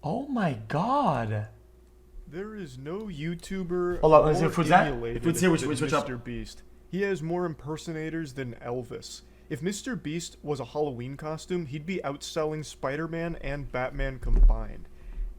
Oh my god. There is no YouTuber Hold on, let's see more what food's that? emulated Food's here, than which up? MrBeast. He has more impersonators than Elvis. If MrBeast was a Halloween costume, he'd be outselling Spider-Man and Batman combined.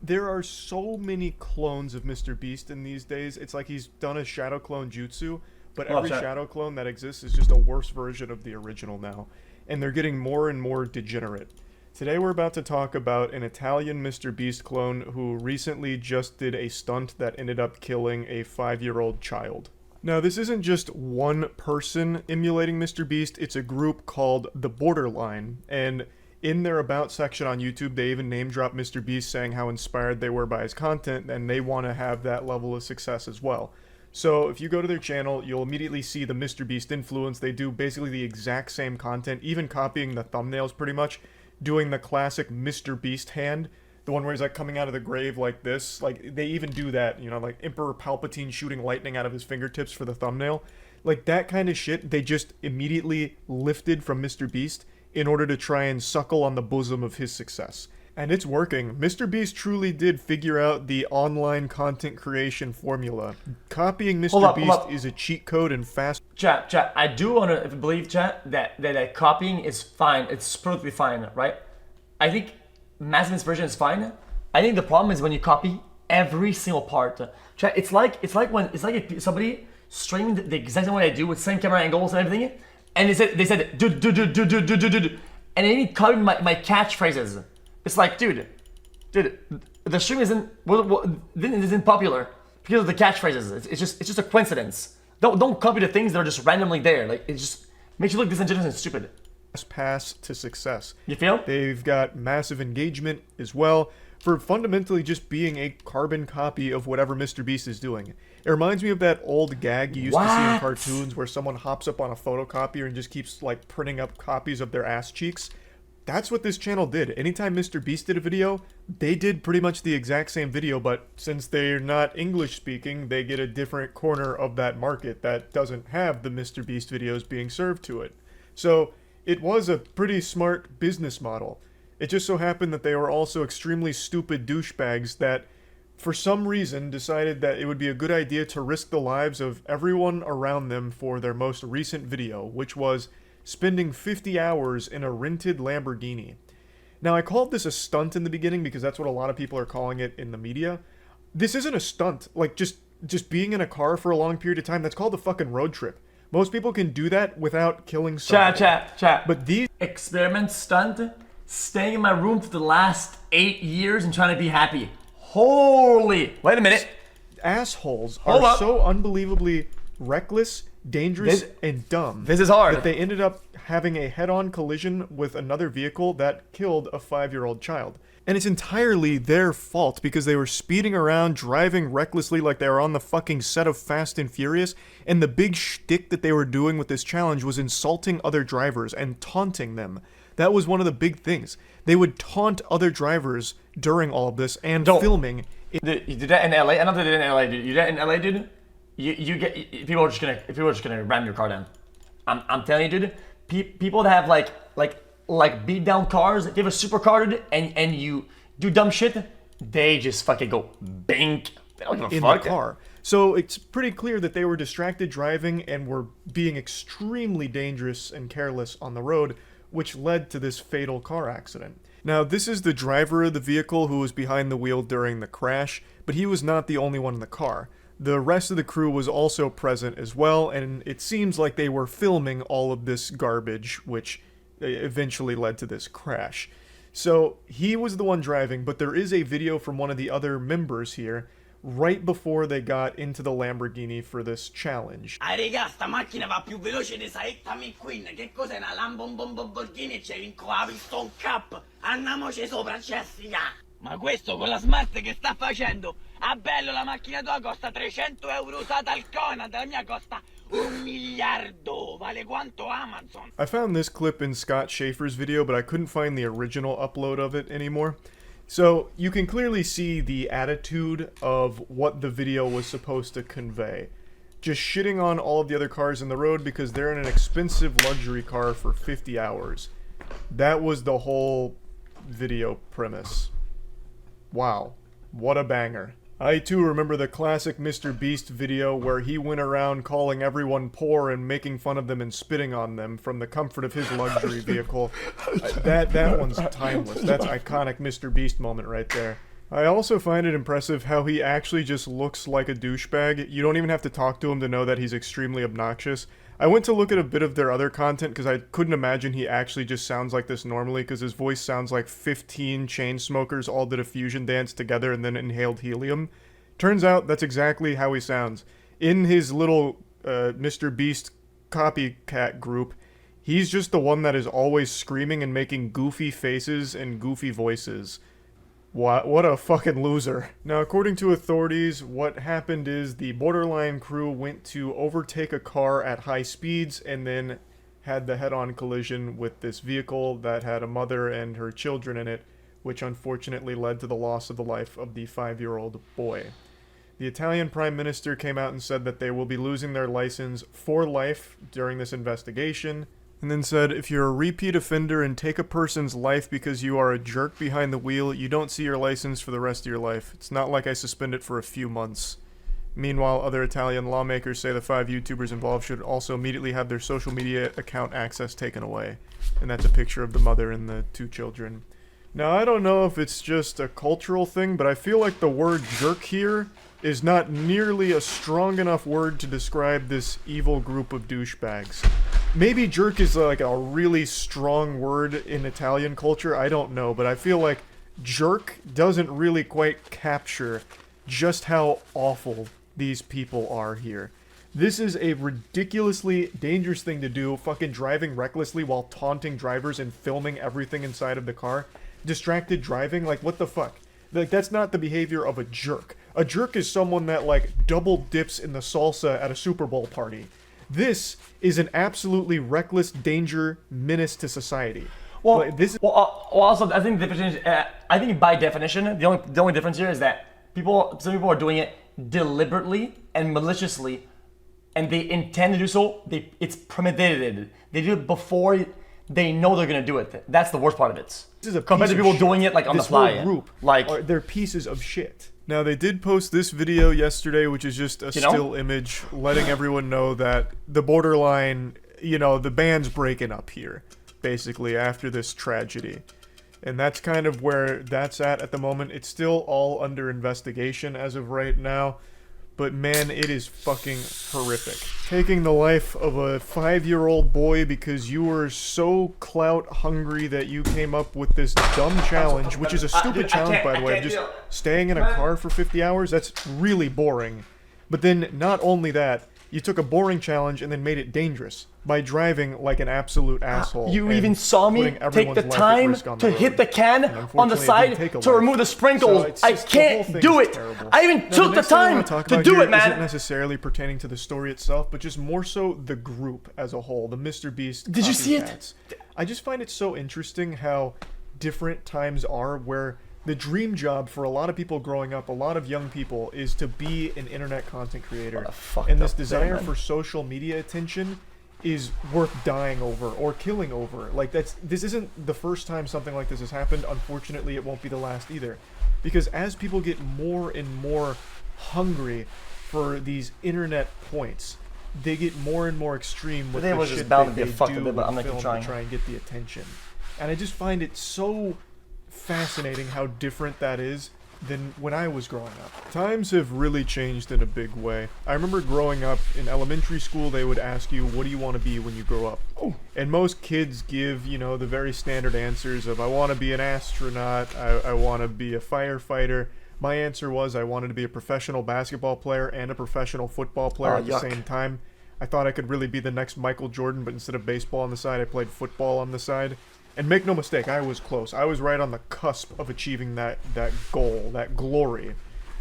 There are so many clones of MrBeast in these days, it's like he's done a shadow clone jutsu, but every shadow clone that exists is just a worse version of the original now. And they're getting more and more degenerate. Today we're about to talk about an Italian MrBeast clone who recently just did a stunt that ended up killing a 5-year-old child. Now this isn't just one person emulating MrBeast, it's a group called The Borderline, and in their About section on YouTube they even name drop MrBeast saying how inspired they were by his content and they want to have that level of success as well. So if you go to their channel, you'll immediately see the MrBeast influence. They do basically the exact same content, even copying the thumbnails pretty much, doing the classic MrBeast hand, the one where he's like coming out of the grave like this. Like they even do that, you know, like Emperor Palpatine shooting lightning out of his fingertips for the thumbnail. Like that kind of shit they just immediately lifted from MrBeast in order to try and suckle on the bosom of his success. And it's working. MrBeast truly did figure out the online content creation formula. Copying MrBeast is a cheat code and fast. Chat, I do want to believe, chat, that copying is fine. It's perfectly fine, right? I think mass version is fine. I think the problem is when you copy every single part. Chat, it's like if somebody streamed the exact same way I do with same camera angles and everything, and they said do, and they even copied my catchphrases. It's like, dude, the stream isn't popular because of the catchphrases. It's just a coincidence. Don't copy the things that are just randomly there. Like it just makes you look disingenuous and stupid. Pass to success. You feel? They've got massive engagement as well for fundamentally just being a carbon copy of whatever MrBeast is doing. It reminds me of that old gag you used to see in cartoons where someone hops up on a photocopier and just keeps like printing up copies of their ass cheeks. That's what this channel did. Anytime MrBeast did a video, they did pretty much the exact same video, but since they're not English speaking, they get a different corner of that market that doesn't have the MrBeast videos being served to it. So it was a pretty smart business model. It just so happened that they were also extremely stupid douchebags that, for some reason, decided that it would be a good idea to risk the lives of everyone around them for their most recent video, which was spending 50 hours in a rented Lamborghini. Now, I called this a stunt in the beginning because that's what a lot of people are calling it in the media. This isn't a stunt. Like, just being in a car for a long period of time, that's called a fucking road trip. Most people can do that without killing someone. Chat. But these experiment stunt, staying in my room for the last 8 years and trying to be happy. Holy! Wait a minute. Assholes are so unbelievably reckless, dangerous, and dumb. This is hard. That they ended up having a head-on collision with another vehicle that killed a 5-year-old child. And it's entirely their fault because they were speeding around, driving recklessly like they were on the fucking set of Fast and Furious, and the big shtick that they were doing with this challenge was insulting other drivers and taunting them. That was one of the big things. They would taunt other drivers during all of this and filming. You did that in LA? I know they did it in LA, dude. You did that in LA, dude? You get people are just gonna ram your car down. I'm telling you, dude. People that have like beat down cars, if you have a supercar, dude, and you do dumb shit, they just fucking go bink. They don't give a fuck. The car. So it's pretty clear that they were distracted driving and were being extremely dangerous and careless on the road, which led to this fatal car accident. Now, this is the driver of the vehicle who was behind the wheel during the crash, but he was not the only one in the car. The rest of the crew was also present as well, and it seems like they were filming all of this garbage, which eventually led to this crash. So he was the one driving, but there is a video from one of the other members here right before they got into the Lamborghini for this challenge. Raga, sta macchina va più veloce di Saetta McQueen. Che cos'è una Lamborghini e c'è vinco la piston cap? Andiamoci sopra, Jessica! Ma questo con la smart che sta facendo? Ah bello, la macchina tua costa 300 euro usata al Conad, la mia costa 1 miliardo, vale quanto Amazon. I found this clip in Scott Schaefer's video, but I couldn't find the original upload of it anymore. So you can clearly see the attitude of what the video was supposed to convey. Just shitting on all of the other cars in the road because they're in an expensive luxury car for 50 hours. That was the whole video premise. Wow, what a banger. I too remember the classic MrBeast video where he went around calling everyone poor and making fun of them and spitting on them from the comfort of his luxury vehicle. That one's timeless. That's iconic MrBeast moment right there. I also find it impressive how he actually just looks like a douchebag. You don't even have to talk to him to know that he's extremely obnoxious. I went to look at a bit of their other content because I couldn't imagine he actually just sounds like this normally, because his voice sounds like 15 chain smokers all did a fusion dance together and then inhaled helium. Turns out that's exactly how he sounds. In his little MrBeast copycat group, he's just the one that is always screaming and making goofy faces and goofy voices. What a fucking loser. Now, according to authorities, what happened is the Borderline crew went to overtake a car at high speeds and then had the head-on collision with this vehicle that had a mother and her children in it, which unfortunately led to the loss of the life of the 5-year-old boy. The Italian Prime Minister came out and said that they will be losing their license for life during this investigation, and then said, if you're a repeat offender and take a person's life because you are a jerk behind the wheel, you don't see your license for the rest of your life. It's not like I suspend it for a few months. Meanwhile, other Italian lawmakers say the 5 YouTubers involved should also immediately have their social media account access taken away. And that's a picture of the mother and the 2 children. Now, I don't know if it's just a cultural thing, but I feel like the word jerk here is not nearly a strong enough word to describe this evil group of douchebags. Maybe jerk is like a really strong word in Italian culture, I don't know, but I feel like jerk doesn't really quite capture just how awful these people are here. This is a ridiculously dangerous thing to do, fucking driving recklessly while taunting drivers and filming everything inside of the car. Distracted driving, like what the fuck? Like, that's not the behavior of a jerk. A jerk is someone that, like, double dips in the salsa at a Super Bowl party. This is an absolutely reckless danger menace to society. Well, like, this is also, I think the difference, I think by definition, the only difference here is that some people are doing it deliberately and maliciously, and they intend to do so. It's premeditated. They do it before they know they're gonna do it. That's the worst part of it. This is a compared to people doing it like on the fly. This whole group, like they're pieces of shit. Now, they did post this video yesterday, which is just a still image letting everyone know that the Borderline, the band's breaking up here, basically, after this tragedy. And that's kind of where that's at the moment. It's still all under investigation as of right now. But man, it is fucking horrific. Taking the life of a 5-year-old boy because you were so clout hungry that you came up with this dumb challenge, which is a stupid challenge, by the way, of just staying in a car for 50 hours. That's really boring. But then, not only that, you took a boring challenge and then made it dangerous by driving like an absolute asshole. You even saw me take the time to hit the can on the side to remove the sprinkles. I can't do it. I even took the time to do it, man. Isn't necessarily pertaining to the story itself, but just more so the group as a whole, the MrBeast. Did you see it? I just find it so interesting how different times are, where the dream job for a lot of people growing up, a lot of young people, is to be an internet content creator. And this desire for social media attention is worth dying over or killing over. Like, this isn't the first time something like this has happened. Unfortunately, it won't be the last either. Because as people get more and more hungry for these internet points, they get more and more extreme with the shit that they do with film to try and get the attention. And I just find it so fascinating how different that is than when I was growing up. Times have really changed in a big way. I remember growing up in elementary school, they would ask you, what do you want to be when you grow up? And most kids give, the very standard answers of, I want to be an astronaut, I want to be a firefighter. My answer was I wanted to be a professional basketball player and a professional football player at the same time. I thought I could really be the next Michael Jordan, but instead of baseball on the side, I played football on the side. And make no mistake, I was close. I was right on the cusp of achieving that goal, that glory.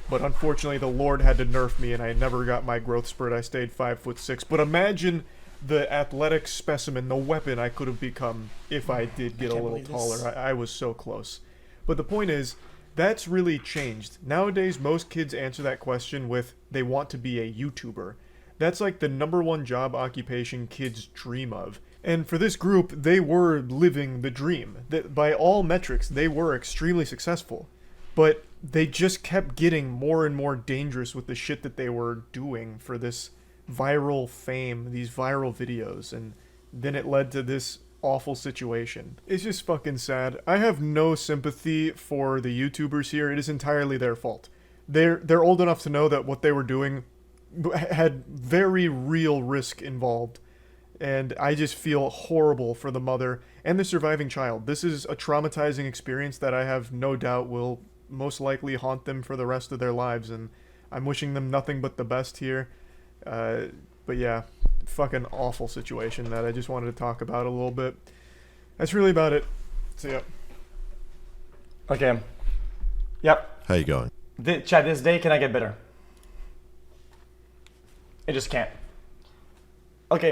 But unfortunately, the Lord had to nerf me, and I never got my growth spurt. I stayed 5'6". But imagine the athletic specimen, the weapon I could have become if I did get a little taller. I was so close. But the point is, that's really changed. Nowadays, most kids answer that question with, they want to be a YouTuber. That's like the #1 job occupation kids dream of. And for this group, they were living the dream. That by all metrics, they were extremely successful. But they just kept getting more and more dangerous with the shit that they were doing for this viral fame, these viral videos, and then it led to this awful situation. It's just fucking sad. I have no sympathy for the YouTubers here. It is entirely their fault. They're old enough to know that what they were doing had very real risk involved. And I just feel horrible for the mother and the surviving child. This is a traumatizing experience that I have no doubt will most likely haunt them for the rest of their lives, and I'm wishing them nothing but the best here. But yeah, fucking awful situation that I just wanted to talk about a little bit. That's really about it. So yeah. Okay. Yep. How you going? Chad, this day, can I get better? It just can't. Okay.